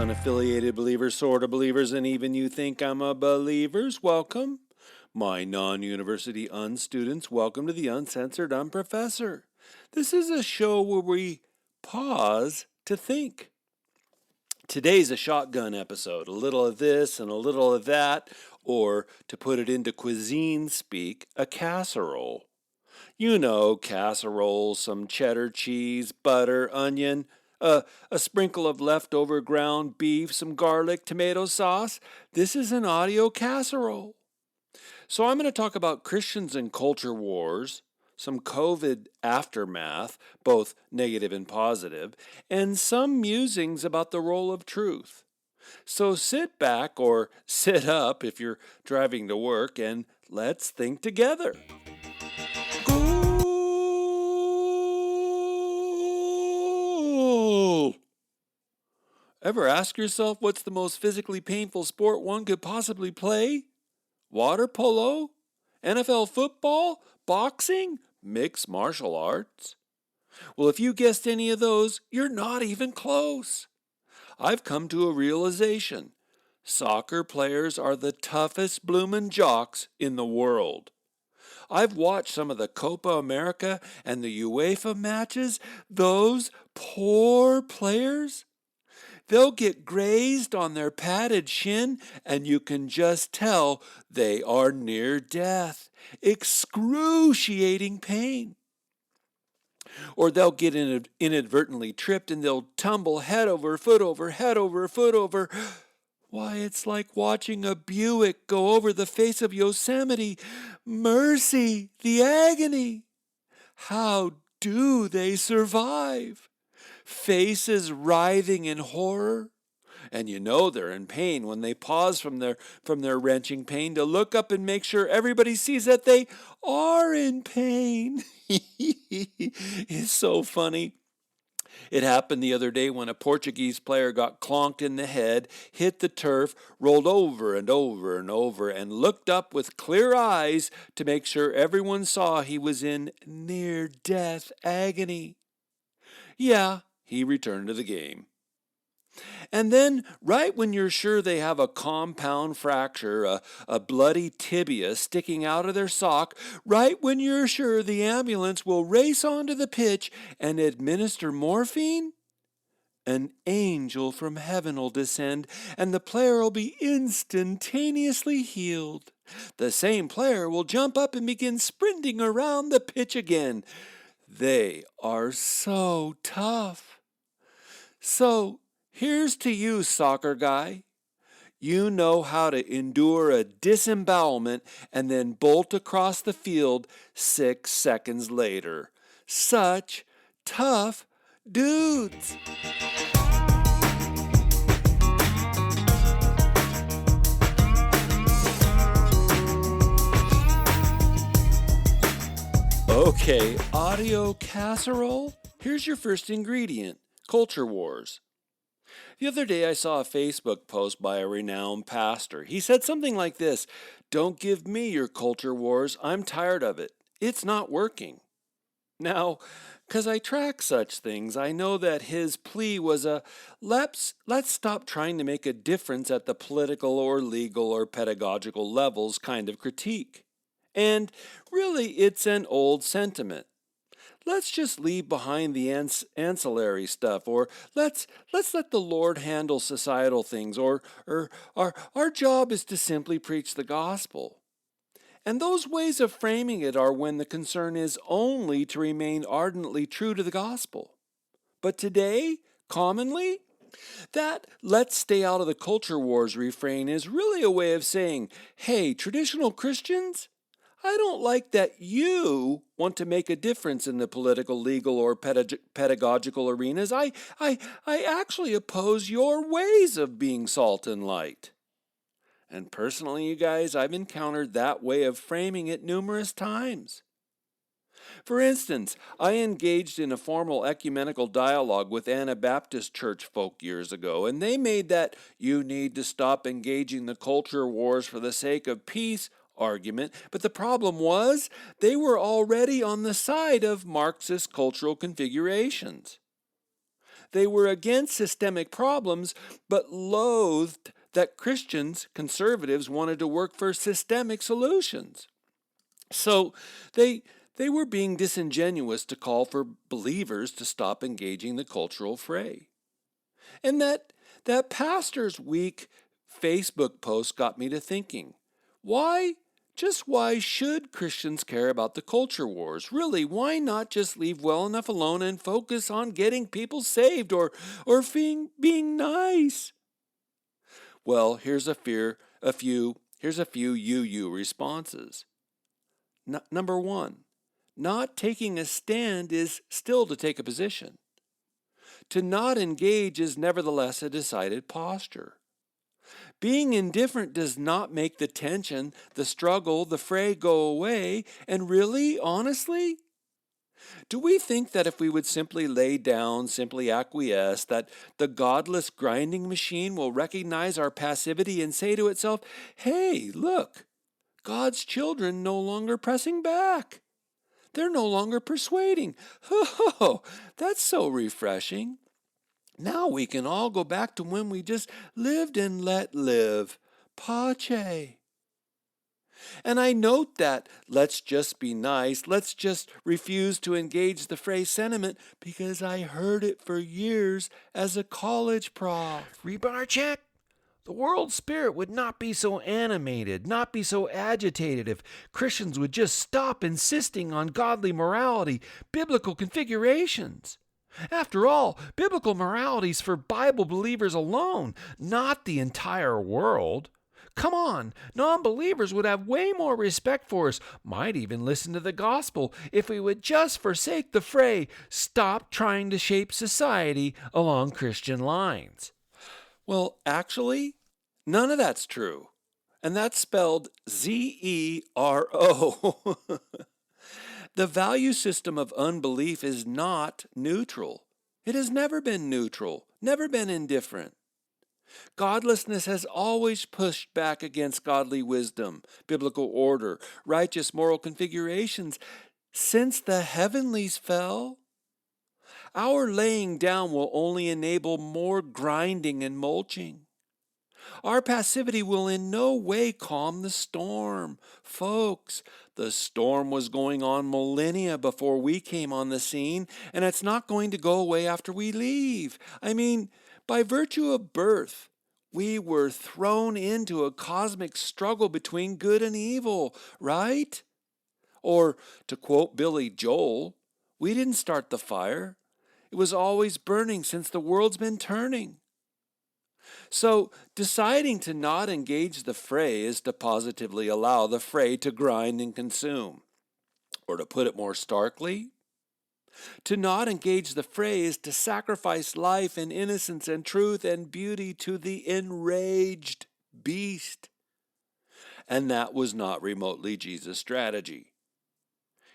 unaffiliated believers, sort of believers, and even you think I'm a believers, welcome. My non-university unstudents, welcome to the Uncensored Unprofessor. This is a show where we pause to think. Today's a shotgun episode, a little of this and a little of that, or to put it into cuisine speak, a casserole. You know, casserole, some cheddar cheese, butter, onion, a sprinkle of leftover ground beef, some garlic, tomato sauce. This is an audio casserole. So I'm going to talk about Christians and culture wars, some COVID aftermath, both negative and positive, and some musings about the role of truth. So sit back or sit up if you're driving to work and let's think together. Goal! Ever ask yourself what's the most physically painful sport one could possibly play? Water polo? NFL football? Boxing? Mixed martial arts? Well, if you guessed any of those, you're not even close. I've come to a realization. Soccer players are the toughest bloomin' jocks in the world. I've watched some of the Copa America and the UEFA matches. Those poor players, they'll get grazed on their padded shin, and you can just tell they are near death. Excruciating pain. Or they'll get inadvertently tripped and they'll tumble head over foot over, head over foot over. Why, it's like watching a Buick go over the face of Yosemite. Mercy, the agony. How do they survive? Faces writhing in horror. And you know they're in pain when they pause from their wrenching pain to look up and make sure everybody sees that they are in pain. It's so funny. It happened the other day when a Portuguese player got clonked in the head, hit the turf, rolled over and over and over, and looked up with clear eyes to make sure everyone saw he was in near-death agony. Yeah, he returned to the game. And then, right when you're sure they have a compound fracture, a bloody tibia sticking out of their sock, right when you're sure the ambulance will race onto the pitch and administer morphine, an angel from heaven will descend and the player will be instantaneously healed. The same player will jump up and begin sprinting around the pitch again. They are so tough. So, here's to you, soccer guy. You know how to endure a disembowelment and then bolt across the field 6 seconds later. Such tough dudes. Okay, audio casserole? Here's your first ingredient. Culture wars. The other day I saw a Facebook post by a renowned pastor. He said something like this: "Don't give me your culture wars. I'm tired of it. It's not working." Now, because I track such things, I know that his plea was let's stop trying to make a difference at the political or legal or pedagogical levels kind of critique. And really, it's an old sentiment. Let's just leave behind the ancillary stuff, or let's let the Lord handle societal things, or our job is to simply preach the gospel. And those ways of framing it are when the concern is only to remain ardently true to the gospel. But today, commonly, that "let's stay out of the culture wars" refrain is really a way of saying, hey, traditional Christians, I don't like that you want to make a difference in the political, legal, or pedagogical arenas. I actually oppose your ways of being salt and light. And personally, you guys, I've encountered that way of framing it numerous times. For instance, I engaged in a formal ecumenical dialogue with Anabaptist church folk years ago, and they made that "you need to stop engaging the culture wars for the sake of peace" argument, but the problem was they were already on the side of Marxist cultural configurations. They were against systemic problems, but loathed that Christians, conservatives, wanted to work for systemic solutions. So they they were being disingenuous to call for believers to stop engaging the cultural fray. And that pastor's weak Facebook post got me to thinking, why why should Christians care about the culture wars? Really, why not just leave well enough alone and focus on getting people saved or being nice? Well, here's a few you responses. Number 1, not taking a stand is still to take a position. To not engage is nevertheless a decided posture. Being indifferent does not make the tension, the struggle, the fray go away. And really, honestly, do we think that if we would simply lay down, simply acquiesce, that the godless grinding machine will recognize our passivity and say to itself, hey, look, God's children no longer pressing back. They're no longer persuading. Oh, that's so refreshing. Now we can all go back to when we just lived and let live. Pace. And I note that let's just be nice, let's just refuse to engage the phrase sentiment because I heard it for years as a college prof. Rebarchek, the world spirit would not be so animated, not be so agitated if Christians would just stop insisting on godly morality, biblical configurations. After all, biblical morality is for Bible believers alone, not the entire world. Come on, non-believers would have way more respect for us, might even listen to the gospel if we would just forsake the fray, stop trying to shape society along Christian lines. Well, actually, none of that's true. And that's spelled Zero. The value system of unbelief is not neutral. It has never been neutral, never been indifferent. Godlessness has always pushed back against godly wisdom, biblical order, righteous moral configurations. Since the heavenlies fell, our laying down will only enable more grinding and mulching. Our passivity will in no way calm the storm. Folks, the storm was going on millennia before we came on the scene, and it's not going to go away after we leave. I mean, by virtue of birth, we were thrown into a cosmic struggle between good and evil, right? Or, to quote Billy Joel, we didn't start the fire. It was always burning since the world's been turning. So, deciding to not engage the fray is to positively allow the fray to grind and consume. Or to put it more starkly, to not engage the fray is to sacrifice life and innocence and truth and beauty to the enraged beast. And that was not remotely Jesus' strategy.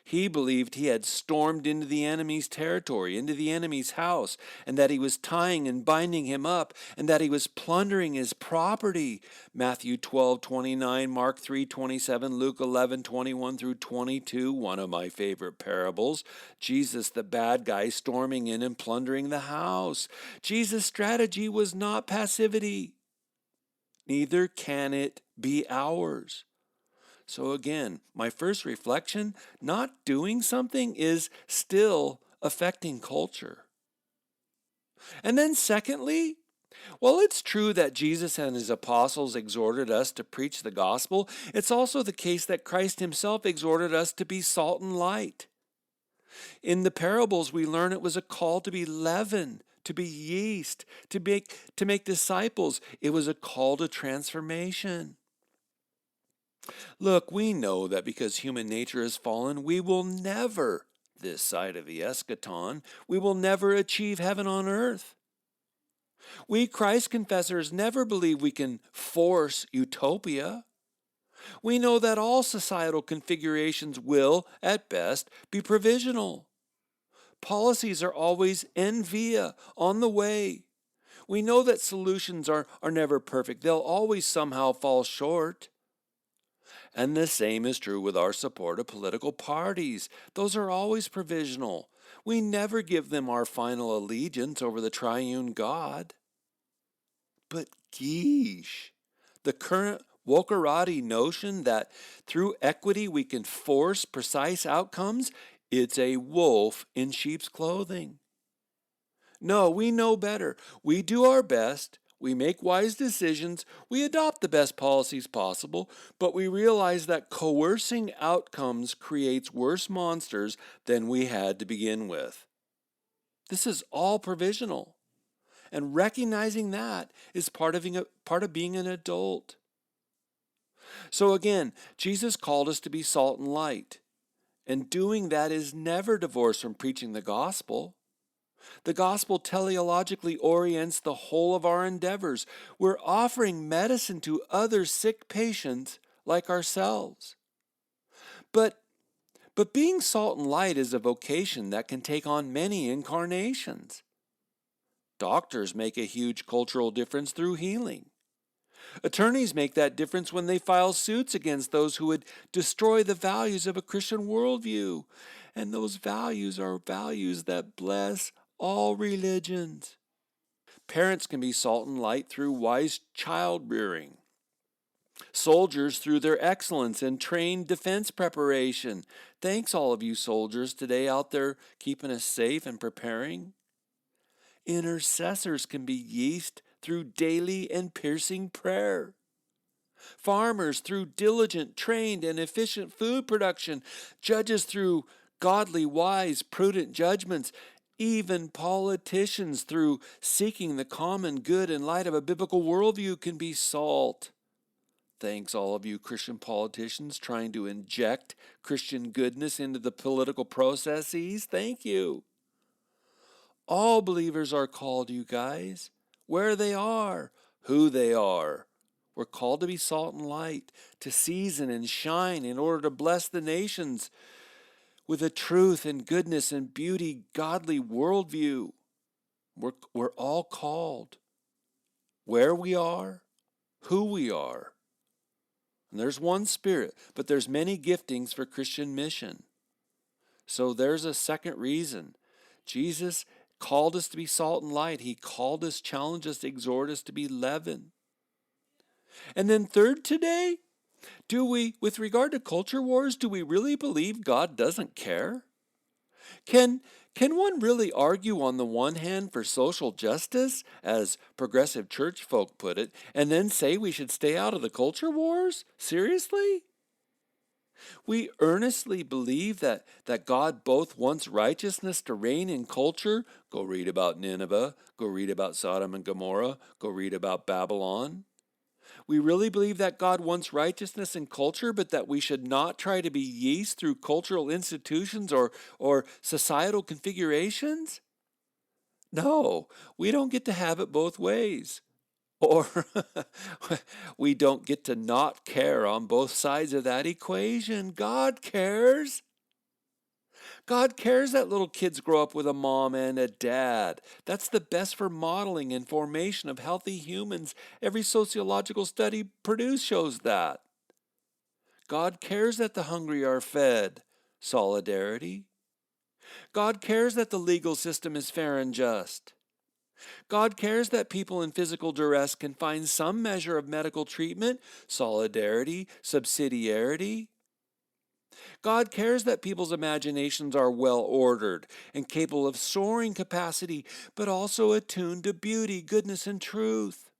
He believed he had stormed into the enemy's territory, into the enemy's house, and that he was tying and binding him up, and that he was plundering his property. Matthew 12:29, Mark 3:27, Luke 11:21 through 22, one of my favorite parables. Jesus, the bad guy, storming in and plundering the house. Jesus' strategy was not passivity. Neither can it be ours. So again, my first reflection, not doing something is still affecting culture. And then secondly, while it's true that Jesus and his apostles exhorted us to preach the gospel, it's also the case that Christ himself exhorted us to be salt and light. In the parables, we learn it was a call to be leaven, to be yeast, to make disciples. It was a call to transformation. Look, we know that because human nature has fallen, we will never, this side of the eschaton, we will never achieve heaven on earth. We Christ confessors never believe we can force utopia. We know that all societal configurations will, at best, be provisional. Policies are always en via, on the way. We know that solutions are never perfect. They'll always somehow fall short. And the same is true with our support of political parties. Those are always provisional. We never give them our final allegiance over the triune God. But geesh, the current wokerati notion that through equity we can force precise outcomes, it's a wolf in sheep's clothing. No, we know better. We do our best. We make wise decisions. We adopt the best policies possible, but we realize that coercing outcomes creates worse monsters than we had to begin with. This is all provisional. And recognizing that is part of being an adult. So again, Jesus called us to be salt and light. And doing that is never divorced from preaching the gospel. The gospel teleologically orients the whole of our endeavors. We're offering medicine to other sick patients like ourselves. But being salt and light is a vocation that can take on many incarnations. Doctors make a huge cultural difference through healing. Attorneys make that difference when they file suits against those who would destroy the values of a Christian worldview. And those values are values that bless all religions. Parents can be salt and light through wise child rearing. Soldiers through their excellence in trained defense preparation. Thanks, all of you soldiers today out there keeping us safe and preparing. Intercessors can be yeast through daily and piercing prayer. Farmers through diligent, trained, and efficient food production. Judges through godly, wise, prudent judgments. Even politicians through seeking the common good in light of a biblical worldview can be salt. Thanks, all of you Christian politicians trying to inject Christian goodness into the political processes. Thank you. All believers are called, you guys, where they are, who they are. We're called to be salt and light, to season and shine in order to bless the nations with a truth and goodness and beauty, godly worldview. We're all called where we are, who we are. And there's one Spirit, but there's many giftings for Christian mission. So there's a second reason. Jesus called us to be salt and light. He called us, challenged us, exhorted us to be leaven. And then third today, with regard to culture wars, do we really believe God doesn't care? Can one really argue on the one hand for social justice, as progressive church folk put it, and then say we should stay out of the culture wars? Seriously? We earnestly believe that God both wants righteousness to reign in culture. Go read about Nineveh. Go read about Sodom and Gomorrah. Go read about Babylon. We really believe that God wants righteousness in culture, but that we should not try to be yeast through cultural institutions or societal configurations? No, we don't get to have it both ways. Or we don't get to not care on both sides of that equation. God cares. God cares that little kids grow up with a mom and a dad. That's the best for modeling and formation of healthy humans. Every sociological study produced shows that. God cares that the hungry are fed. Solidarity. God cares that the legal system is fair and just. God cares that people in physical duress can find some measure of medical treatment. Solidarity. Subsidiarity. God cares that people's imaginations are well ordered and capable of soaring capacity, but also attuned to beauty, goodness, and truth.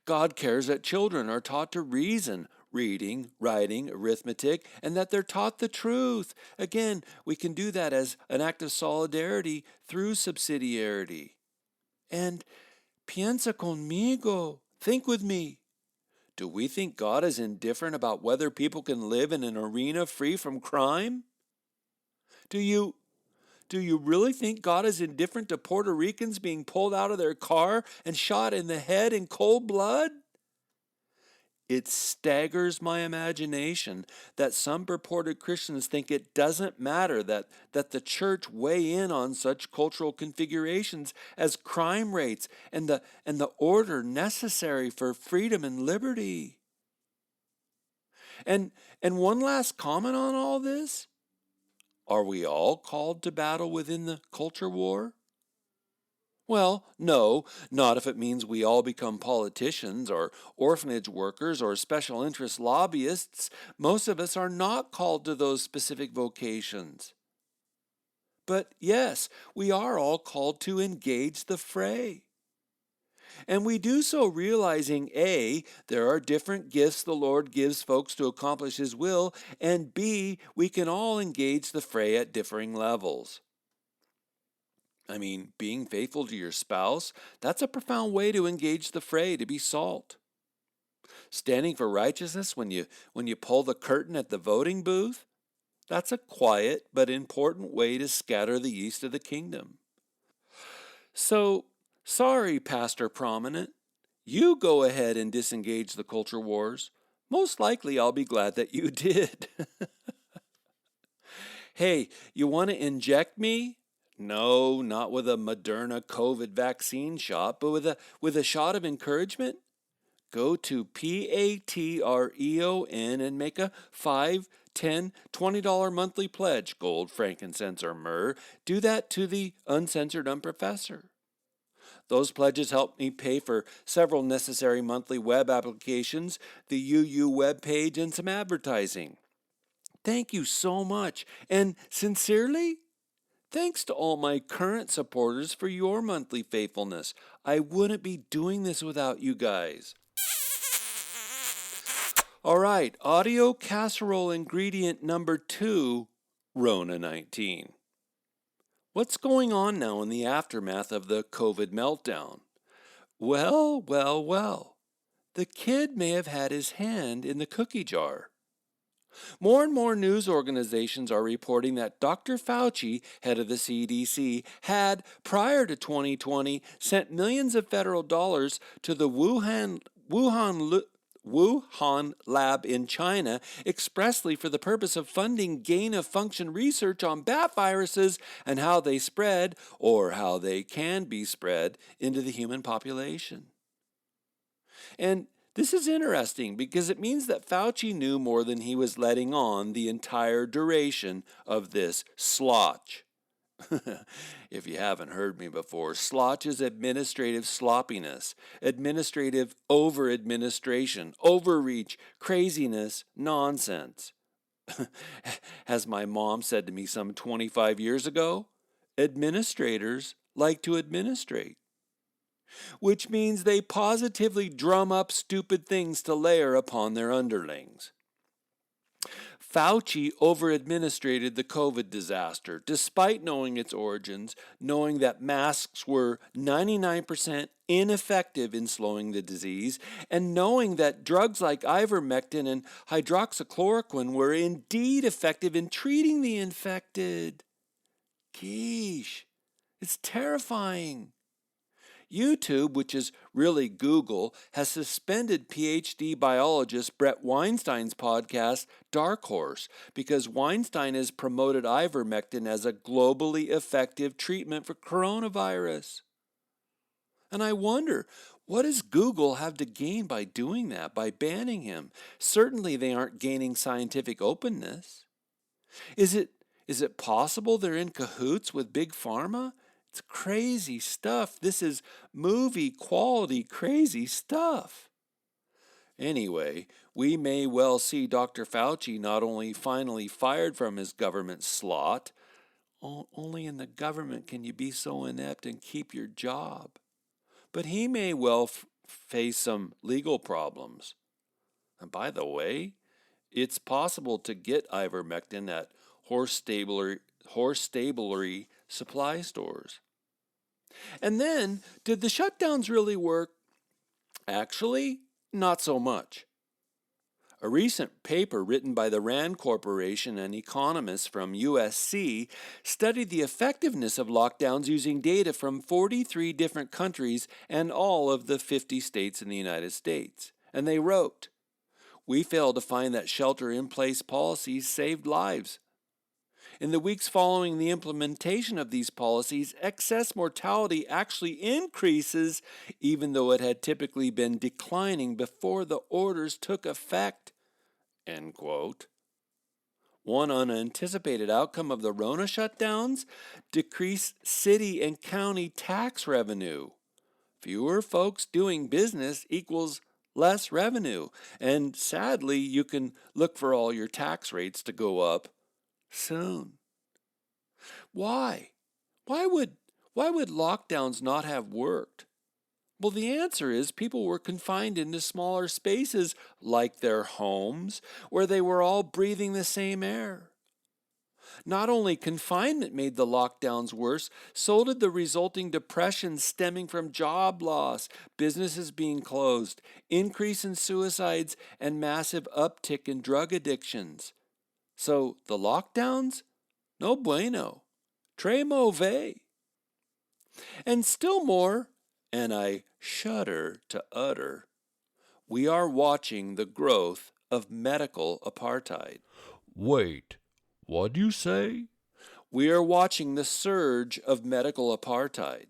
God cares that children are taught to reason, reading, writing, arithmetic, and that they're taught the truth. Again, we can do that as an act of solidarity through subsidiarity. And piensa conmigo, think with me. Do we think God is indifferent about whether people can live in an arena free from crime? Do you really think God is indifferent to Puerto Ricans being pulled out of their car and shot in the head in cold blood? It staggers my imagination that some purported Christians think it doesn't matter that the church weigh in on such cultural configurations as crime rates and the order necessary for freedom and liberty. And and one last comment on all this. Are we all called to battle within the culture war? Well, no, not if it means we all become politicians or orphanage workers or special interest lobbyists. Most of us are not called to those specific vocations. But yes, we are all called to engage the fray. And we do so realizing A, there are different gifts the Lord gives folks to accomplish His will, and B, we can all engage the fray at differing levels. I mean, being faithful to your spouse, that's a profound way to engage the fray, to be salt. Standing for righteousness when you pull the curtain at the voting booth, that's a quiet but important way to scatter the yeast of the kingdom. So, sorry, Pastor Prominent. You go ahead and disengage the culture wars. Most likely I'll be glad that you did. Hey, you want to inject me? No, not with a Moderna COVID vaccine shot, but with a shot of encouragement. Go to Patreon and make a $5, $10, $20 monthly pledge, gold, frankincense, or myrrh. Do that to the Uncensored Unprofessor. Those pledges help me pay for several necessary monthly web applications, the UU web page, and some advertising. Thank you so much. And sincerely, thanks to all my current supporters for your monthly faithfulness. I wouldn't be doing this without you guys. All right, audio casserole ingredient number 2, Rona 19. What's going on now in the aftermath of the COVID meltdown? Well. The kid may have had his hand in the cookie jar. More and more news organizations are reporting that Dr. Fauci, head of the CDC, had, prior to 2020, sent millions of federal dollars to the Wuhan lab in China expressly for the purpose of funding gain-of-function research on bat viruses and how they spread, or how they can be spread, into the human population. And this is interesting because it means that Fauci knew more than he was letting on the entire duration of this slotch. If you haven't heard me before, slotch is administrative sloppiness, administrative over-administration, overreach, craziness, nonsense. As my mom said to me some 25 years ago, administrators like to administrate, which means they positively drum up stupid things to layer upon their underlings. Fauci over-administrated the COVID disaster, despite knowing its origins, knowing that masks were 99% ineffective in slowing the disease, and knowing that drugs like ivermectin and hydroxychloroquine were indeed effective in treating the infected. Geesh, it's terrifying. YouTube, which is really Google, has suspended PhD biologist Brett Weinstein's podcast, Dark Horse, because Weinstein has promoted ivermectin as a globally effective treatment for coronavirus. And I wonder, what does Google have to gain by doing that, by banning him? Certainly they aren't gaining scientific openness. Is it possible they're in cahoots with Big Pharma? It's crazy stuff. This is movie quality crazy stuff. Anyway, we may well see Dr. Fauci not only finally fired from his government slot, only in the government can you be so inept and keep your job, but he may well face some legal problems. And by the way, it's possible to get ivermectin at horse stablery supply stores. And then, did the shutdowns really work? Actually, not so much. A recent paper written by the Rand Corporation and economists from USC studied the effectiveness of lockdowns using data from 43 different countries and all of the 50 states in the United States. And they wrote, "We failed to find that shelter-in-place policies saved lives. In the weeks following the implementation of these policies, excess mortality actually increases, even though it had typically been declining before the orders took effect." End quote. One unanticipated outcome of the Rona shutdowns? Decreased city and county tax revenue. Fewer folks doing business equals less revenue. And sadly, you can look for all your tax rates to go up soon. Why? Why would lockdowns not have worked? Well, the answer is people were confined into smaller spaces like their homes, where they were all breathing the same air. Not only confinement made the lockdowns worse, so did the resulting depression stemming from job loss, businesses being closed, increase in suicides, and massive uptick in drug addictions. So the lockdowns? No bueno. Très mauvais. And still more, and I shudder to utter, we are watching the growth of medical apartheid. Wait, what'd you say? We are watching the surge of medical apartheid.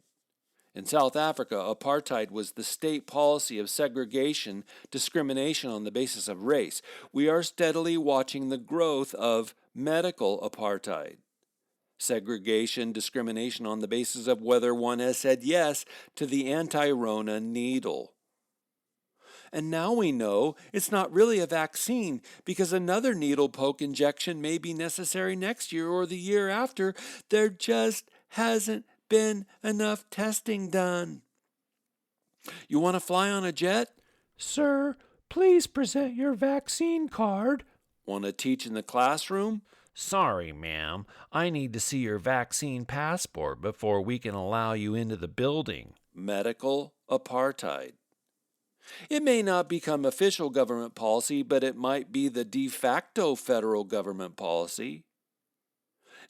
In South Africa, apartheid was the state policy of segregation, discrimination on the basis of race. We are steadily watching the growth of medical apartheid. Segregation, discrimination on the basis of whether one has said yes to the anti-Rona needle. And now we know it's not really a vaccine because another needle poke injection may be necessary next year or the year after. There just hasn't been enough testing done. You want to fly on a jet? Sir, please present your vaccine card. Want to teach in the classroom? Sorry, ma'am. I need to see your vaccine passport before we can allow you into the building. Medical apartheid. It may not become official government policy, but it might be the de facto federal government policy.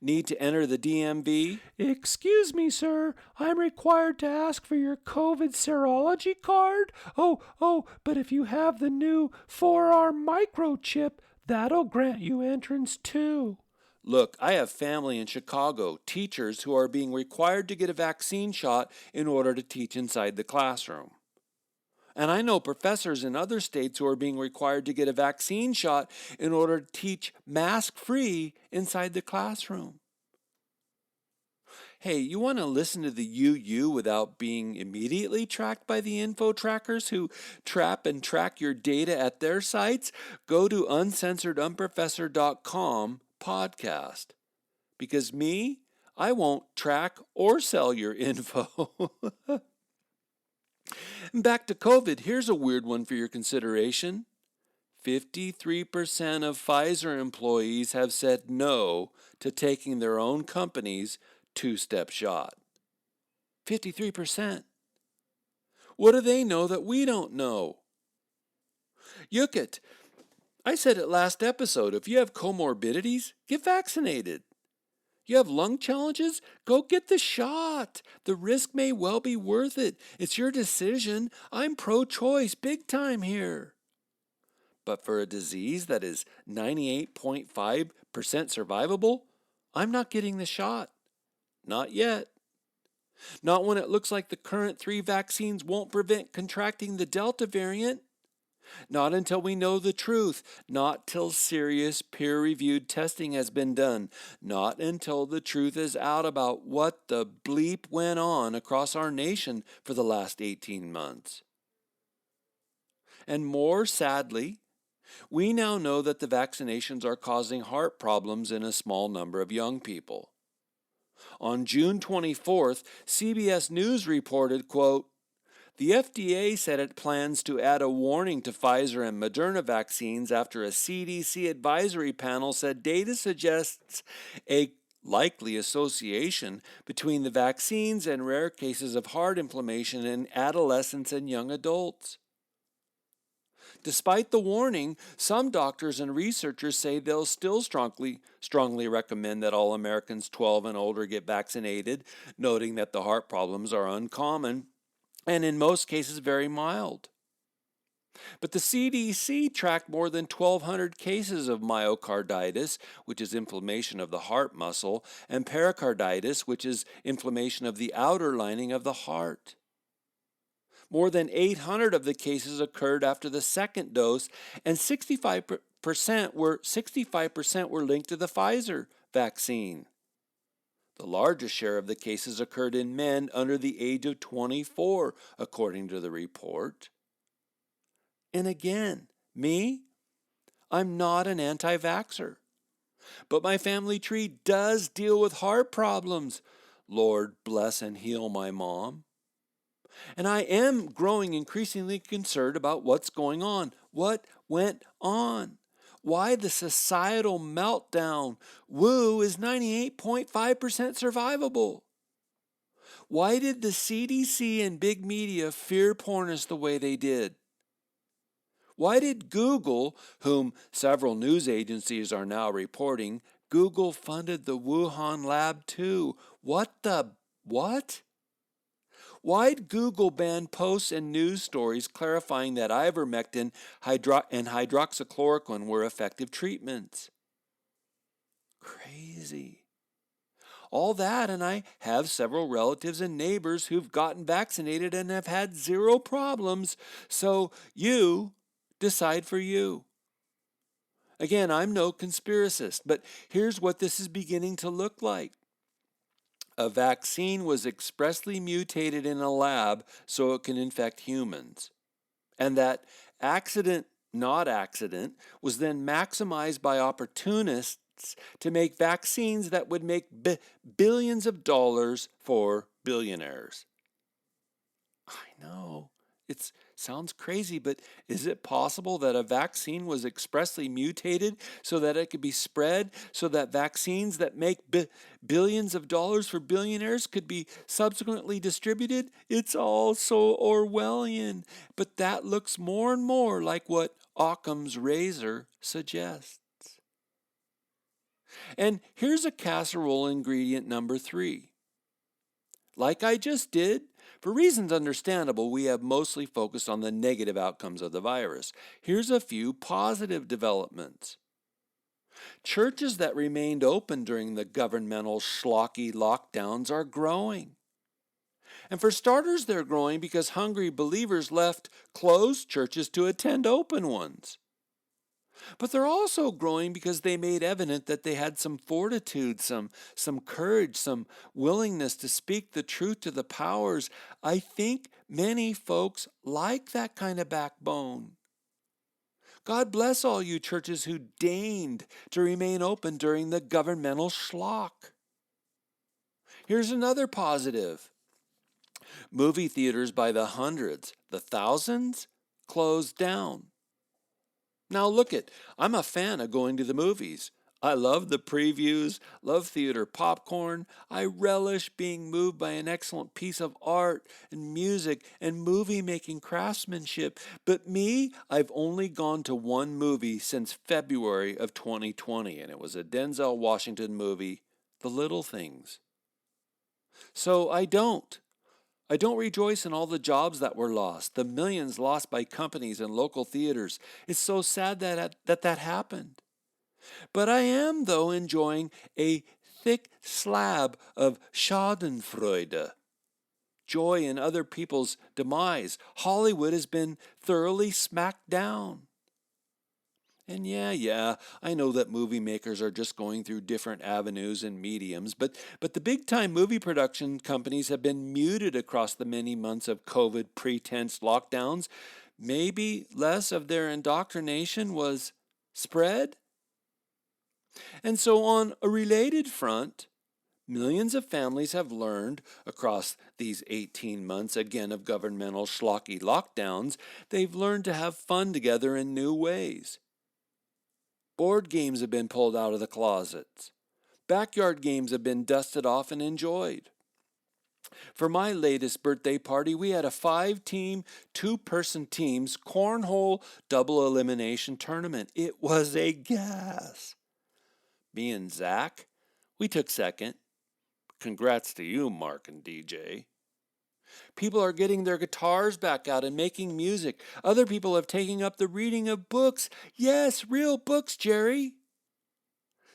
Need to enter the DMV? Excuse me, sir. I'm required to ask for your COVID serology card? Oh, but if you have the new forearm microchip, that'll grant you entrance too. Look, I have family in Chicago, teachers who are being required to get a vaccine shot in order to teach inside the classroom. And I know professors in other states who are being required to get a vaccine shot in order to teach mask-free inside the classroom. Hey, you want to listen to the UU without being immediately tracked by the info trackers who trap and track your data at their sites? Go to uncensoredunprofessor.com podcast. Because me, I won't track or sell your info. Back to COVID, here's a weird one for your consideration. 53% of Pfizer employees have said no to taking their own company's two-step shot. 53%. What do they know that we don't know? Yukit, I said it last episode, if you have comorbidities, get vaccinated. You have lung challenges? Go get the shot. The risk may well be worth it. It's your decision. I'm pro-choice, big time here. But for a disease that is 98.5% survivable, I'm not getting the shot. Not yet. Not when it looks like the current 3 vaccines won't prevent contracting the Delta variant. Not until we know the truth. Not till serious peer-reviewed testing has been done. Not until the truth is out about what the bleep went on across our nation for the last 18 months. And more sadly, we now know that the vaccinations are causing heart problems in a small number of young people. On June 24th, CBS News reported, quote, the FDA said it plans to add a warning to Pfizer and Moderna vaccines after a CDC advisory panel said data suggests a likely association between the vaccines and rare cases of heart inflammation in adolescents and young adults. Despite the warning, some doctors and researchers say they'll still strongly recommend that all Americans 12 and older get vaccinated, noting that the heart problems are uncommon and in most cases very mild. But the CDC tracked more than 1,200 cases of myocarditis, which is inflammation of the heart muscle, and pericarditis, which is inflammation of the outer lining of the heart. More than 800 of the cases occurred after the second dose, and 65% were linked to the Pfizer vaccine. The largest share of the cases occurred in men under the age of 24, according to the report. And again, I'm not an anti-vaxxer. But my family tree does deal with heart problems. Lord bless and heal my mom. And I am growing increasingly concerned about what's going on. What went on? Why the societal meltdown? Woo is 98.5% survivable. Why did the CDC and big media fear porn us the way they did? Why did Google, whom several news agencies are now reporting, Google funded the Wuhan lab too? What? Why'd Google ban posts and news stories clarifying that ivermectin and hydroxychloroquine were effective treatments? Crazy. All that, and I have several relatives and neighbors who've gotten vaccinated and have had zero problems. So you decide for you. Again, I'm no conspiracist, but here's what this is beginning to look like. A vaccine was expressly mutated in a lab so it can infect humans. And that accident, not accident, was then maximized by opportunists to make vaccines that would make billions of dollars for billionaires. I know, it sounds crazy, but is it possible that a vaccine was expressly mutated so that it could be spread, so that vaccines that make billions of dollars for billionaires could be subsequently distributed? It's all so Orwellian, but that looks more and more like what Occam's razor suggests. And here's a casserole ingredient number 3. Like I just did, for reasons understandable, we have mostly focused on the negative outcomes of the virus. Here's a few positive developments. Churches that remained open during the governmental schlocky lockdowns are growing. And for starters, they're growing because hungry believers left closed churches to attend open ones. But they're also growing because they made evident that they had some fortitude, some courage, some willingness to speak the truth to the powers. I think many folks like that kind of backbone. God bless all you churches who deigned to remain open during the governmental schlock. Here's another positive. Movie theaters by the hundreds, the thousands, closed down. Now I'm a fan of going to the movies. I love the previews, love theater popcorn. I relish being moved by an excellent piece of art and music and movie-making craftsmanship. But I've only gone to one movie since February of 2020, and it was a Denzel Washington movie, The Little Things. So I don't rejoice in all the jobs that were lost, the millions lost by companies and local theaters. It's so sad that happened. But I am, though, enjoying a thick slab of schadenfreude, joy in other people's demise. Hollywood has been thoroughly smacked down. And yeah, I know that movie makers are just going through different avenues and mediums, but the big-time movie production companies have been muted across the many months of COVID pretense lockdowns. Maybe less of their indoctrination was spread? And so on a related front, millions of families have learned across these 18 months, again, of governmental schlocky lockdowns, they've learned to have fun together in new ways. Board games have been pulled out of the closets. Backyard games have been dusted off and enjoyed. For my latest birthday party, we had a 5-team, 2-person teams cornhole double elimination tournament. It was a gas. Me and Zach, we took second. Congrats to you, Mark and DJ. People are getting their guitars back out and making music. Other people have taken up the reading of books. Yes, real books, Jerry.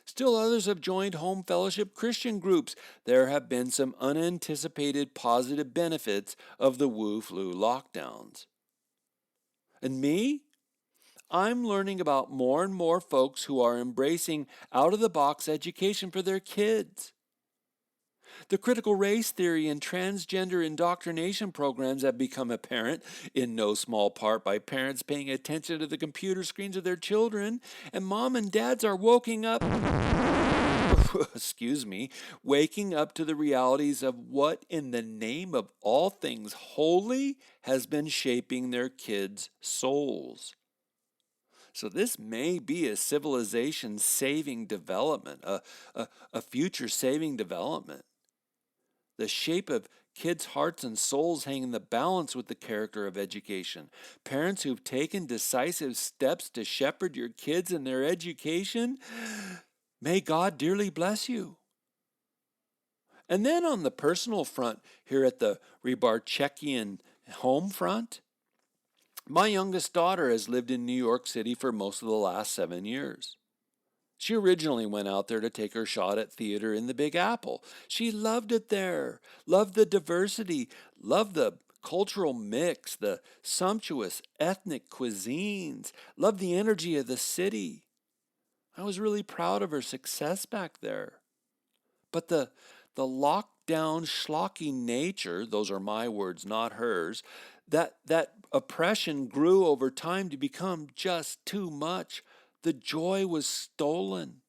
Still others have joined home fellowship Christian groups. There have been some unanticipated positive benefits of the Wu flu lockdowns. And me? I'm learning about more and more folks who are embracing out-of-the-box education for their kids. The critical race theory and transgender indoctrination programs have become apparent, in no small part by parents paying attention to the computer screens of their children, and mom and dads are waking up waking up to the realities of what in the name of all things holy has been shaping their kids' souls. So this may be a civilization saving development, a future saving development. The shape of kids' hearts and souls hang in the balance with the character of education. Parents who've taken decisive steps to shepherd your kids in their education, may God dearly bless you. And then on the personal front, here at the Rebarchekian home front, my youngest daughter has lived in New York City for most of the last 7 years. She originally went out there to take her shot at theater in the Big Apple. She loved it there, loved the diversity, loved the cultural mix, the sumptuous ethnic cuisines, loved the energy of the city. I was really proud of her success back there. But the lockdown, schlocky nature, those are my words, not hers, that oppression grew over time to become just too much. The joy was stolen.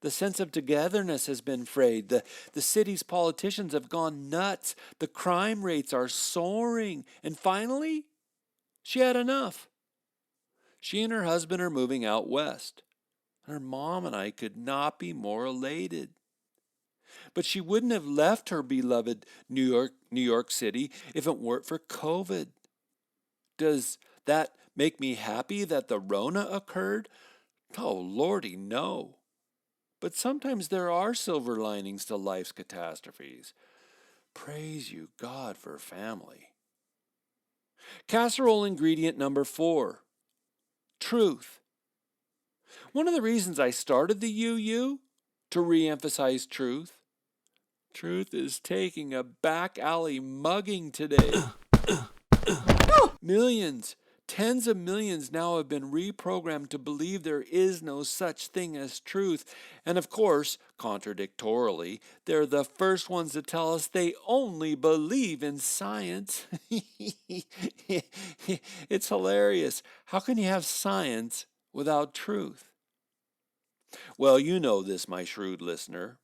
The sense of togetherness has been frayed. The city's politicians have gone nuts. The crime rates are soaring. And finally, she had enough. She and her husband are moving out west. Her mom and I could not be more elated. But she wouldn't have left her beloved New York City if it weren't for COVID. Does that make me happy that the Rona occurred? Oh, Lordy, no. But sometimes there are silver linings to life's catastrophes. Praise you, God, for family. Casserole ingredient number 4, truth. One of the reasons I started the UU, to re-emphasize truth. Truth is taking a back alley mugging today. Millions, tens of millions now have been reprogrammed to believe there is no such thing as truth. And of course, contradictorily, they're the first ones to tell us they only believe in science. It's hilarious. How can you have science without truth? Well, you know this, my shrewd listener.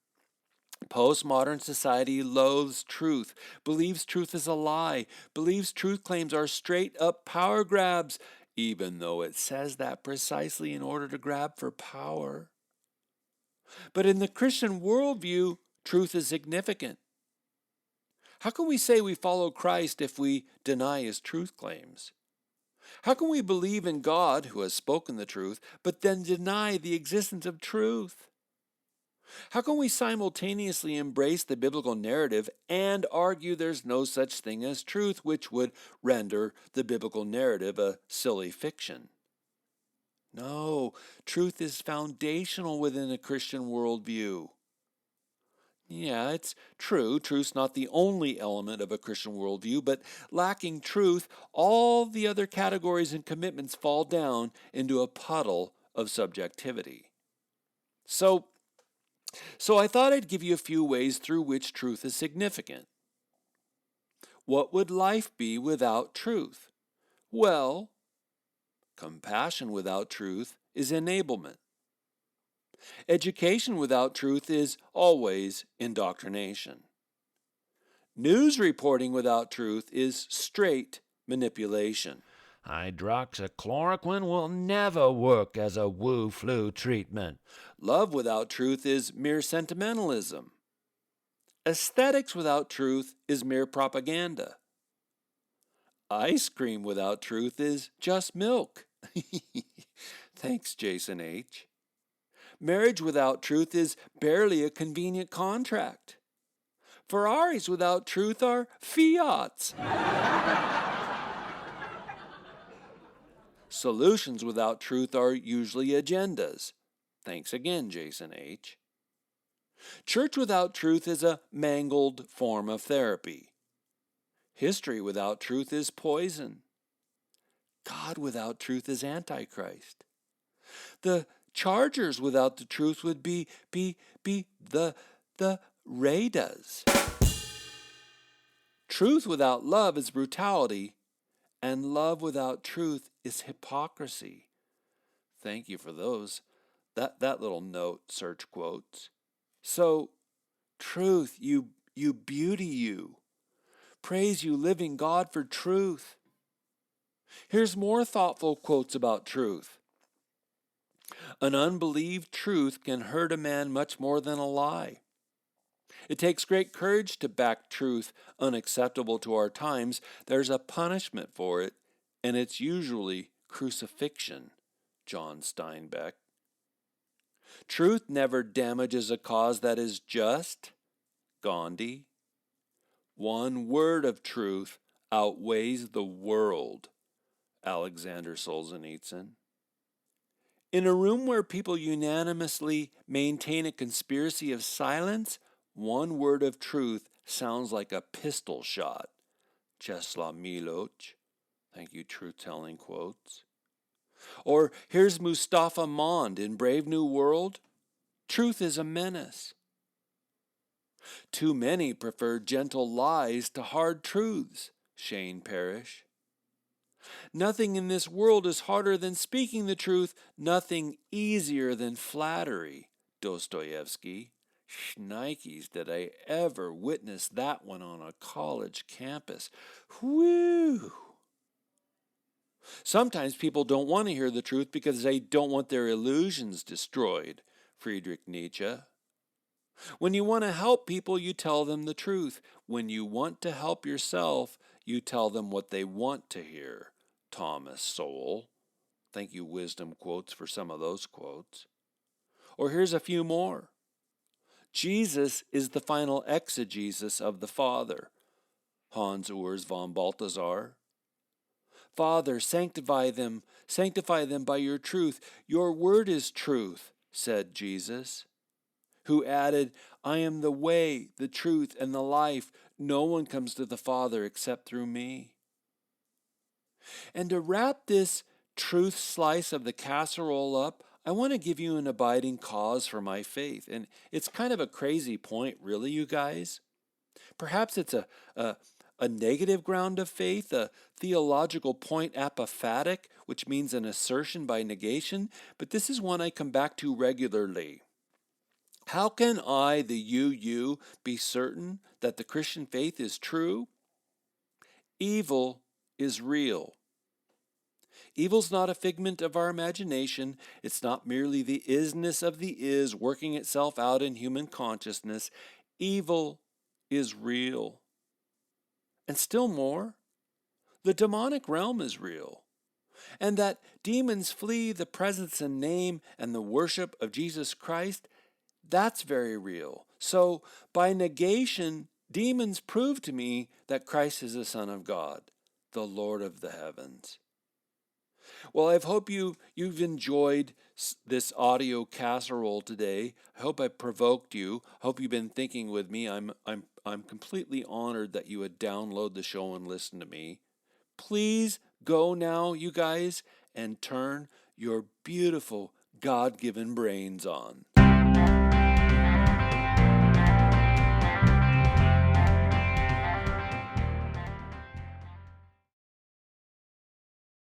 Postmodern society loathes truth, believes truth is a lie, believes truth claims are straight up power grabs, even though it says that precisely in order to grab for power. But in the Christian worldview, truth is significant. How can we say we follow Christ if we deny his truth claims? How can we believe in God, who has spoken the truth, but then deny the existence of truth? How can we simultaneously embrace the biblical narrative and argue there's no such thing as truth, which would render the biblical narrative a silly fiction? No, truth is foundational within a Christian worldview. Yeah, it's true. Truth's not the only element of a Christian worldview, but lacking truth, all the other categories and commitments fall down into a puddle of subjectivity. So I thought I'd give you a few ways through which truth is significant. What would life be without truth? Well, compassion without truth is enablement. Education without truth is always indoctrination. News reporting without truth is straight manipulation. Hydroxychloroquine will never work as a Wu flu treatment. Love without truth is mere sentimentalism. Aesthetics without truth is mere propaganda. Ice cream without truth is just milk. Thanks, Jason H. Marriage without truth is barely a convenient contract. Ferraris without truth are Fiats. Solutions without truth are usually agendas. Thanks again, Jason H. Church without truth is a mangled form of therapy. History without truth is poison. God without truth is Antichrist. The Chargers without the truth would be the Raiders. Truth without love is brutality, and love without truth is hypocrisy. Thank you for those. That little note, search quotes. So, truth, you beauty you. Praise you, living God, for truth. Here's more thoughtful quotes about truth. An unbelieved truth can hurt a man much more than a lie. It takes great courage to back truth unacceptable to our times. There's a punishment for it, and it's usually crucifixion. John Steinbeck. Truth never damages a cause that is just. Gandhi. One word of truth outweighs the world. Alexander Solzhenitsyn. In a room where people unanimously maintain a conspiracy of silence, one word of truth sounds like a pistol shot. Czeslaw Milosz. Thank you, truth-telling quotes. Or here's Mustafa Mond in Brave New World. Truth is a menace. Too many prefer gentle lies to hard truths. Shane Parrish. Nothing in this world is harder than speaking the truth, nothing easier than flattery. Dostoevsky. Shnikes, did I ever witness that one on a college campus. Whew! Sometimes people don't want to hear the truth because they don't want their illusions destroyed. Friedrich Nietzsche. When you want to help people, you tell them the truth. When you want to help yourself, you tell them what they want to hear. Thomas Sowell. Thank you, Wisdom Quotes, for some of those quotes. Or here's a few more. Jesus is the final exegesis of the Father. Hans Urs von Balthasar. Father, sanctify them by your truth. Your word is truth, said Jesus, who added, I am the way, the truth, and the life. No one comes to the Father except through me. And to wrap this truth slice of the casserole up, I want to give you an abiding cause for my faith. And it's kind of a crazy point, really, you guys. Perhaps it's a negative ground of faith, a theological point apophatic, which means an assertion by negation, but this is one I come back to regularly. How can I, the you, be certain that the Christian faith is true? Evil is real. Evil's not a figment of our imagination. It's not merely the isness of the is working itself out in human consciousness. Evil is real. And still more, the demonic realm is real. And that demons flee the presence and name and the worship of Jesus Christ, that's very real. So by negation, demons prove to me that Christ is the Son of God, the Lord of the heavens. Well, I hope you've enjoyed this audio casserole today. I hope I provoked you. I hope you've been thinking with me. I'm completely honored that you would download the show and listen to me. Please go now, you guys, and turn your beautiful God-given brains on.